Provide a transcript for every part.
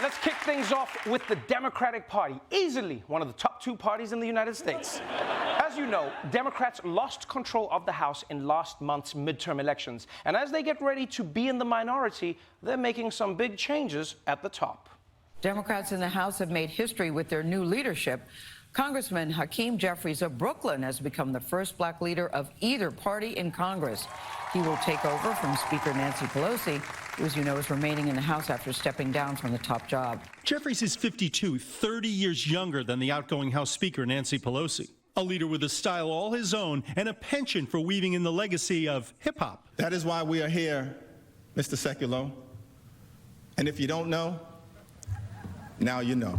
Let's kick things off with the Democratic Party, easily one of the top two parties in the United States. As you know, Democrats lost control of the House in last month's midterm elections. And as they get ready to be in the minority, they're making some big changes at the top. Democrats in the House have made history with their new leadership. Congressman Hakeem Jeffries of Brooklyn has become the first black leader of either party in Congress. He will take over from Speaker Nancy Pelosi, who, as you know, is remaining in the House after stepping down from the top job. Jeffries is 52, 30 years younger than the outgoing House Speaker Nancy Pelosi. A leader with a style all his own and a penchant for weaving in the legacy of hip-hop. That is why we are here, Mr. Sekulow. And if you don't know, now you know.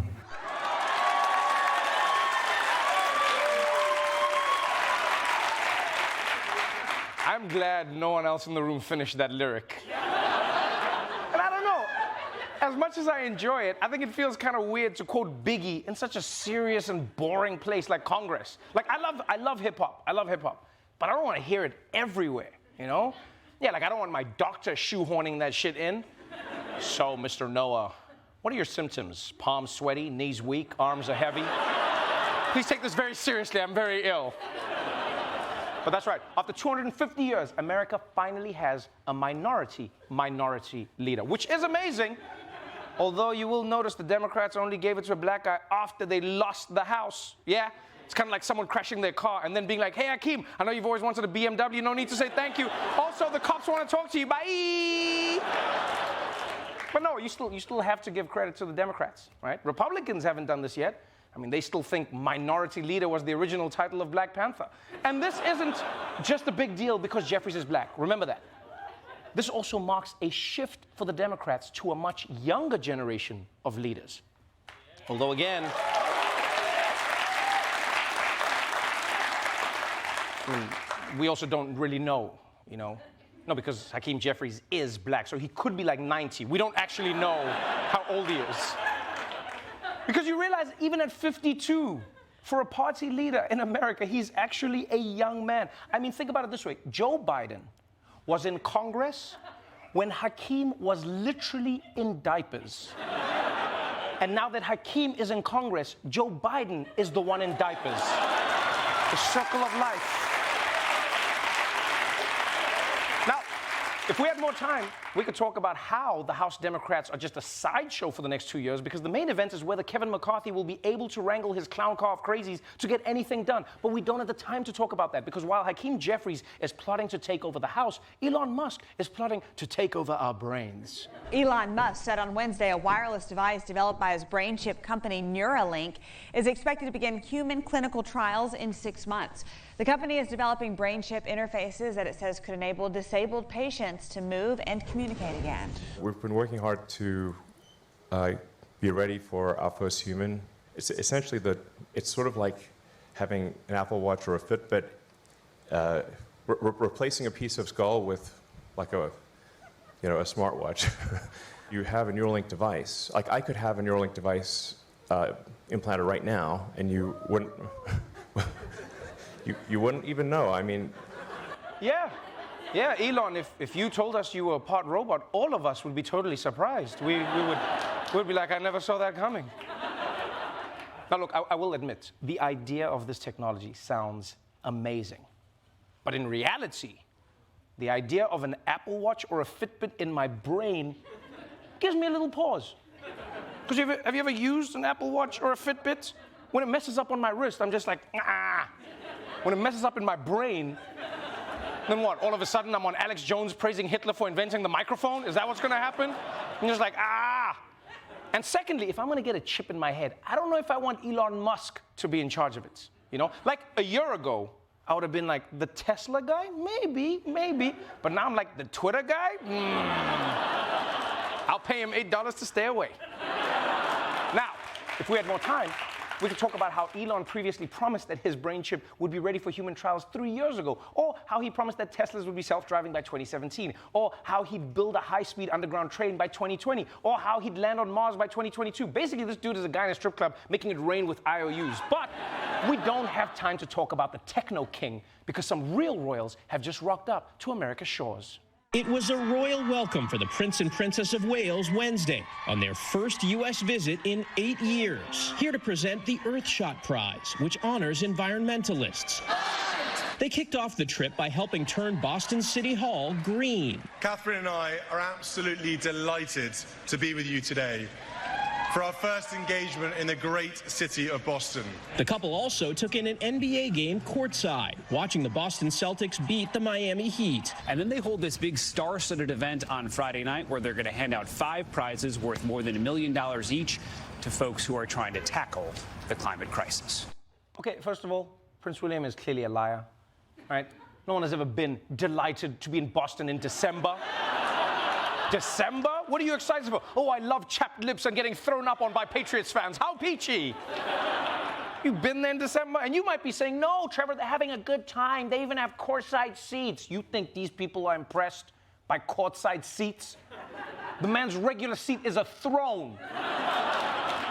I'm glad no one else in the room finished that lyric. And I don't know, as much as I enjoy it, I think it feels kind of weird to quote Biggie in such a serious and boring place like Congress. Like, I love hip-hop, but I don't want to hear it everywhere, you know? Yeah, like I don't want my doctor shoehorning that shit in. So, Mr. Noah, what are your symptoms? Palms sweaty, knees weak, arms are heavy? Please take this very seriously, I'm very ill. But that's right, after 250 years, America finally has a minority leader, which is amazing. Although you will notice the Democrats only gave it to a black guy after they lost the House. Yeah, it's kind of like someone crashing their car and then being like, hey, Hakeem, I know you've always wanted a BMW, no need to say thank you. Also, the cops want to talk to you, bye. But no, you still have to give credit to the Democrats, right? Republicans haven't done this yet. I mean, they still think minority leader was the original title of Black Panther. And this isn't just a big deal because Jeffries is black. Remember that. This also marks a shift for the Democrats to a much younger generation of leaders. Although, again, we also don't really know, you know. No, because Hakeem Jeffries is black, so he could be like 90. We don't actually know how old he is. Because you realize even at 52, for a party leader in America, he's actually a young man. I mean, think about it this way. Joe Biden was in Congress when Hakeem was literally in diapers. And now that Hakeem is in Congress, Joe Biden is the one in diapers. The circle of life. Now, if we had more time, we could talk about how the House Democrats are just a sideshow for the next 2 years, because the main event is whether Kevin McCarthy will be able to wrangle his clown car of crazies to get anything done. But we don't have the time to talk about that, because while Hakeem Jeffries is plotting to take over the House, Elon Musk is plotting to take over our brains. Elon Musk said on Wednesday a wireless device developed by his brain chip company Neuralink is expected to begin human clinical trials in 6 months. The company is developing brain chip interfaces that it says could enable disabled patients to move and communicate again. We've been working hard to be ready for our first human. It's essentially it's sort of like having an Apple Watch or a Fitbit, replacing a piece of skull with like a smartwatch. You have a Neuralink device. Like I could have a Neuralink device implanted right now, and you wouldn't. You wouldn't even know. I mean. Yeah, Elon, if you told us you were a part robot, all of us would be totally surprised. We'd be like, I never saw that coming. Now look, I will admit, the idea of this technology sounds amazing. But in reality, the idea of an Apple Watch or a Fitbit in my brain gives me a little pause. Because have you ever used an Apple Watch or a Fitbit? When it messes up on my wrist, I'm just like, ah. When it messes up in my brain, then what? All of a sudden, I'm on Alex Jones praising Hitler for inventing the microphone? Is that what's going to happen? I'm just like, ah. And secondly, if I'm going to get a chip in my head, I don't know if I want Elon Musk to be in charge of it. You know? Like a year ago, I would have been like, the Tesla guy? Maybe. But now I'm like, the Twitter guy? I'll pay him $8 to stay away. Now, if we had more time, we could talk about how Elon previously promised that his brain chip would be ready for human trials 3 years ago, or how he promised that Teslas would be self-driving by 2017, or how he'd build a high-speed underground train by 2020, or how he'd land on Mars by 2022. Basically, this dude is a guy in a strip club making it rain with IOUs. But we don't have time to talk about the techno king, because some real royals have just rocked up to America's shores. It was a royal welcome for the Prince and Princess of Wales Wednesday on their first U.S. visit in 8 years. Here to present the Earthshot Prize, which honors environmentalists. They kicked off the trip by helping turn Boston City Hall green. Catherine and I are absolutely delighted to be with you today for our first engagement in the great city of Boston. The couple also took in an NBA game courtside, watching the Boston Celtics beat the Miami Heat. And then they hold this big star-studded event on Friday night where they're going to hand out 5 prizes worth more than $1 million each to folks who are trying to tackle the climate crisis. Okay, first of all, Prince William is clearly a liar, right? No one has ever been delighted to be in Boston in December. December? What are you excited for? Oh, I love chapped lips and getting thrown up on by Patriots fans. How peachy. You've been there in December? And you might be saying, no, Trevor, they're having a good time. They even have courtside seats. You think these people are impressed by courtside seats? The man's regular seat is a throne.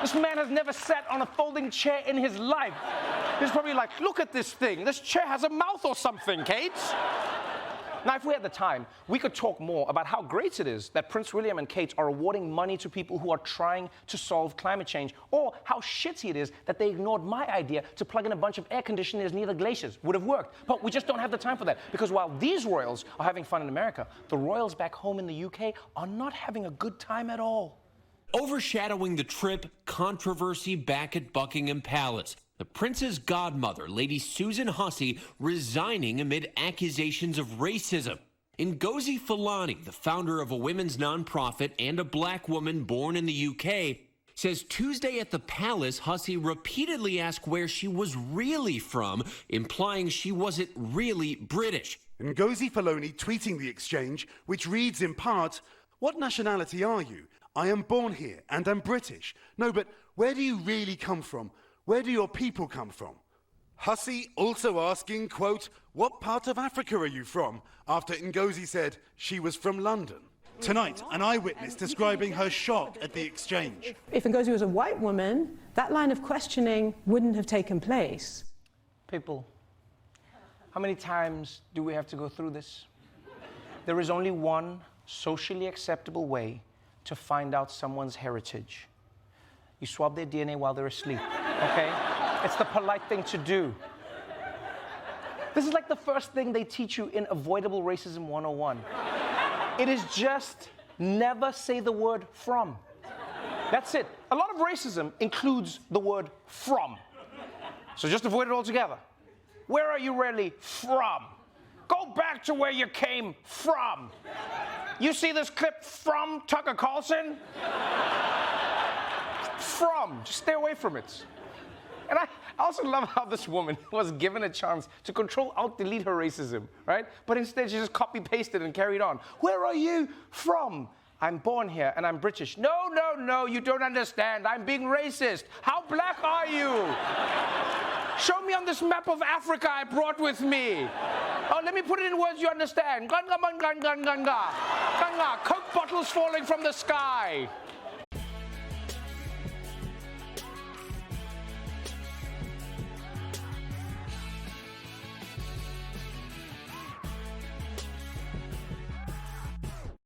This man has never sat on a folding chair in his life. He's probably like, look at this thing. This chair has a mouth or something, Kate. Now, if we had the time, we could talk more about how great it is that Prince William and Kate are awarding money to people who are trying to solve climate change, or how shitty it is that they ignored my idea to plug in a bunch of air conditioners near the glaciers. Would have worked. But we just don't have the time for that, because while these royals are having fun in America, the royals back home in the UK are not having a good time at all. Overshadowing the trip, controversy back at Buckingham Palace. The prince's godmother, Lady Susan Hussey, resigning amid accusations of racism. Ngozi Fulani, the founder of a women's nonprofit and a black woman born in the UK, says Tuesday at the palace, Hussey repeatedly asked where she was really from, implying she wasn't really British. Ngozi Fulani tweeting the exchange, which reads in part, "What nationality are you? I am born here and am British. No, but where do you really come from? Where do your people come from?" Hussey also asking, quote, "What part of Africa are you from?" after Ngozi said she was from London. Tonight, an eyewitness describing her shock at the exchange. If Ngozi was a white woman, that line of questioning wouldn't have taken place. People, how many times do we have to go through this? There is only one socially acceptable way to find out someone's heritage. You swab their DNA while they're asleep, okay? It's the polite thing to do. This is like the first thing they teach you in Avoidable Racism 101. It is just never say the word from. That's it. A lot of racism includes the word from. So just avoid it altogether. Where are you really from? Go back to where you came from. You see this clip from Tucker Carlson? From. Just stay away from it. And I also love how this woman was given a chance to control, alt, delete her racism, right? But instead she just copy-pasted and carried on. Where are you from? I'm born here and I'm British. No, no, no, you don't understand. I'm being racist. How black are you? Show me on this map of Africa I brought with me. Oh, let me put it in words you understand. Ganga, ganga, ganga, ganga. Ganga, Coke bottles falling from the sky.